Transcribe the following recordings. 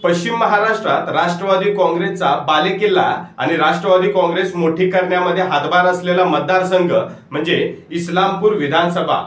पश्चिम महाराष्ट्रात राष्ट्रवादी काँग्रेसचा बालेकिल्ला आणि राष्ट्रवादी काँग्रेस मोठी करण्यामध्ये हातभार असलेला मतदारसंघ म्हणजे इस्लामपूर विधानसभा।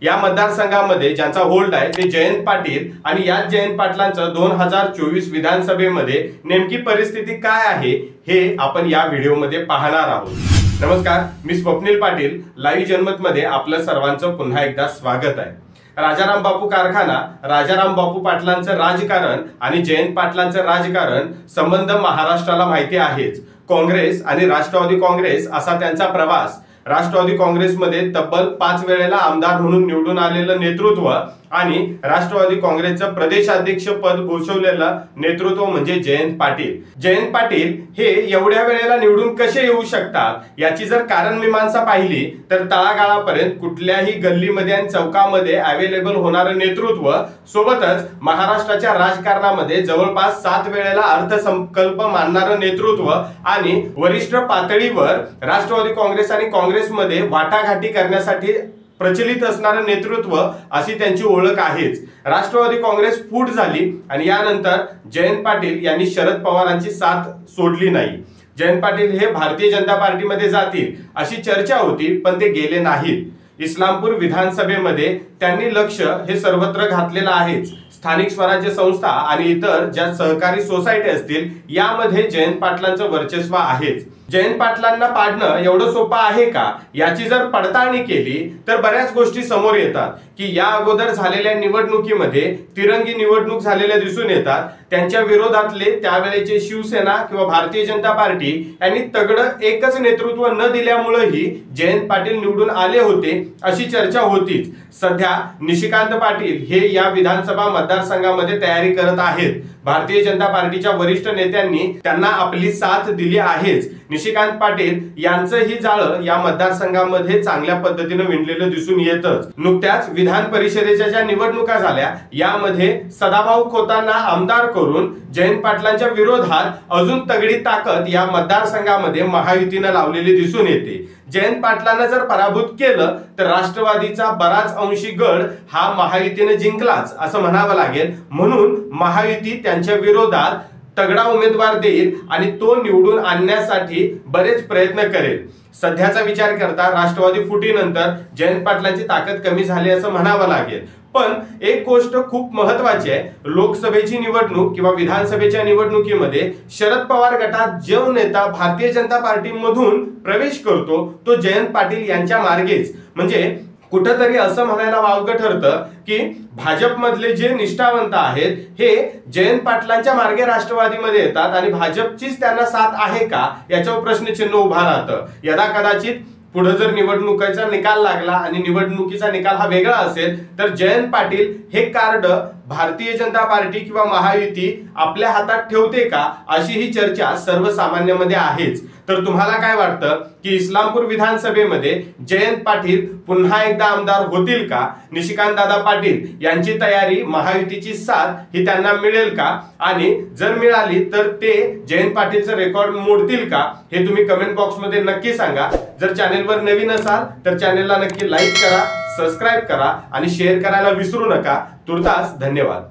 या मतदारसंघामध्ये ज्यांचा होल्ड आहे ते जयंत पाटील आणि याच जयंत पाटलांचं 2024 विधानसभेमध्ये नेमकी परिस्थिती काय आहे हे आपण या व्हिडिओमध्ये पाहणार आहोत। नमस्कार, मी स्वप्नील पाटील, लाईव्ह जनमत मध्ये आपलं सर्वांचं पुन्हा एकदा स्वागत आहे। राजाराम बापू कारखाना, राजाराम बापू पाटलांचं राजकारण आणि जयंत पाटलांचं राजकारण संबंध महाराष्ट्राला माहिती आहेच। काँग्रेस आणि राष्ट्रवादी काँग्रेस असा त्यांचा प्रवास। राष्ट्रवादी काँग्रेसमध्ये तब्बल 5 वेळेला आमदार म्हणून निवडून आलेलं नेतृत्व आणि राष्ट्रवादी काँग्रेसचं प्रदेशाध्यक्ष पद भूषवलेलं नेतृत्व म्हणजे जयंत पाटील। जयंत पाटील हे एवढ्या वेळेला निवडून कसे येऊ शकतात याची जर कारण मीमांसा पाहिली तर तळागाळापर्यंत कुठल्याही गल्लीमध्ये आणि चौकामध्ये अवेलेबल होणारं नेतृत्व, सोबतच महाराष्ट्राच्या राजकारणामध्ये जवळपास 7 वेळेला अर्थसंकल्प मांडणारं नेतृत्व आणि वरिष्ठ पातळीवर राष्ट्रवादी काँग्रेस आणि काँग्रेसमध्ये वाटाघाटी करण्यासाठी प्रचलित असणारं नेतृत्व अशी त्यांची ओळख आहेच। राष्ट्रवादी काँग्रेस फूट झाली आणि यानंतर जयंत पाटील यांनी शरद पवारांची साथ सोडली नाही। जयंत पाटील हे भारतीय जनता पार्टीमध्ये जातील अशी चर्चा होती, पण ते गेले नाहीत। इस्लामपूर विधानसभेमध्ये त्यांनी लक्ष हे सर्वत्र घातलेलं आहेच। स्थानिक स्वराज्य संस्था आणि इतर ज्या सहकारी सोसायटी असतील यामध्ये जयंत पाटलांचं वर्चस्व आहेच। जयंत पाटलांना पाडणं एवढं सोपं आहे का याची जर पडताळणी केली तर बऱ्याच गोष्टी समोर येतात की या अगोदर झालेल्या निवडणुकीमध्ये तिरंगी निवडणूक झालेल्या दिसून येतात। त्यांच्या विरोधातले त्यावेळेचे शिवसेना किंवा भारतीय जनता पार्टी यांनी तगडं एकच नेतृत्व न दिल्यामुळेही जयंत पाटील निवडून आले होते अशी चर्चा होतीच। सध्या निशिकांत पाटील हे या विधानसभा मतदारसंघामध्ये तयारी करत आहेत। भारतीय जनता पार्टीच्या वरिष्ठ नेत्यांनी त्यांना आपली साथ दिली आहेच। निशिकांत पाटील यांचं ही जाळं या मतदारसंघामध्ये चांगल्या पद्धतीने विणलेलं दिसून येतच। नुकत्याच विधान परिषदेच्या ज्या निवडणुका झाल्या यामध्ये सदाभाऊ खोतांना आमदार करून जयंत पाटलांच्या विरोधात अजून तगडी ताकद या मतदारसंघामध्ये महायुतीने लावलेली दिसून येते। जयंत पाटलांना जर पराभूत केलं तर राष्ट्रवादीचा बराच अंशी गड हा महायुतीने जिंकलाच असं म्हणावं लागेल। म्हणून महायुती त्यांच्या विरोधात तगडा उमेदवार देईल आणि तो निवडून आणण्यासाठी बरेच प्रयत्न करेल। सध्याचा विचार करता राष्ट्रवादी फुटीनंतर जयंत पाटलांची ताकद कमी झाली असं म्हणावं लागेल। पण एक गोष्ट खूप महत्त्वाची आहे, लोकसभेची निवडणूक किंवा विधानसभेच्या निवडणुकीमध्ये शरद पवार गटात जो नेता भारतीय जनता पार्टीमधून प्रवेश करतो तो जयंत पाटील यांच्या मार्गेच। म्हणजे कुठेतरी असं म्हणायला वावगं ठरतं की भाजपमधले जे निष्ठावंत आहेत हे जयंत पाटलांच्या मार्गे राष्ट्रवादीमध्ये येतात आणि भाजपचीच त्यांना साथ आहे का याच्यावर प्रश्नचिन्ह उभा राहतं। यदा कदाचित पुढे जर निवडणुकीचा निकाल लागला आणि निवडणुकीचा निकाल हा वेगळा असेल तर जयंत पाटील हे कार्ड भारतीय जनता पार्टी किंवा महायुती आपल्या हातात ठेवते का अशी ही चर्चा सर्वसामान्यांमध्ये आहेच। तर तुम्हाला काय वाटतं की इस्लामपूर विधानसभेमध्ये जयंत पाटील पुन्हा एकदा आमदार होतील का? निशिकांत दादा पाटील यांची तयारी, महायुतीची साथ ही त्यांना मिळेल का? आणि जर मिळाली तर ते जयंत पाटीलचं रेकॉर्ड मोडतील का हे तुम्ही कमेंट बॉक्स मध्ये नक्की सांगा। जर चॅनेलवर नवीन असाल तर चॅनेलला नक्की लाईक करा, सबस्क्राइब करा आणि शेअर करायला विसरू नका। तुर्तास धन्यवाद।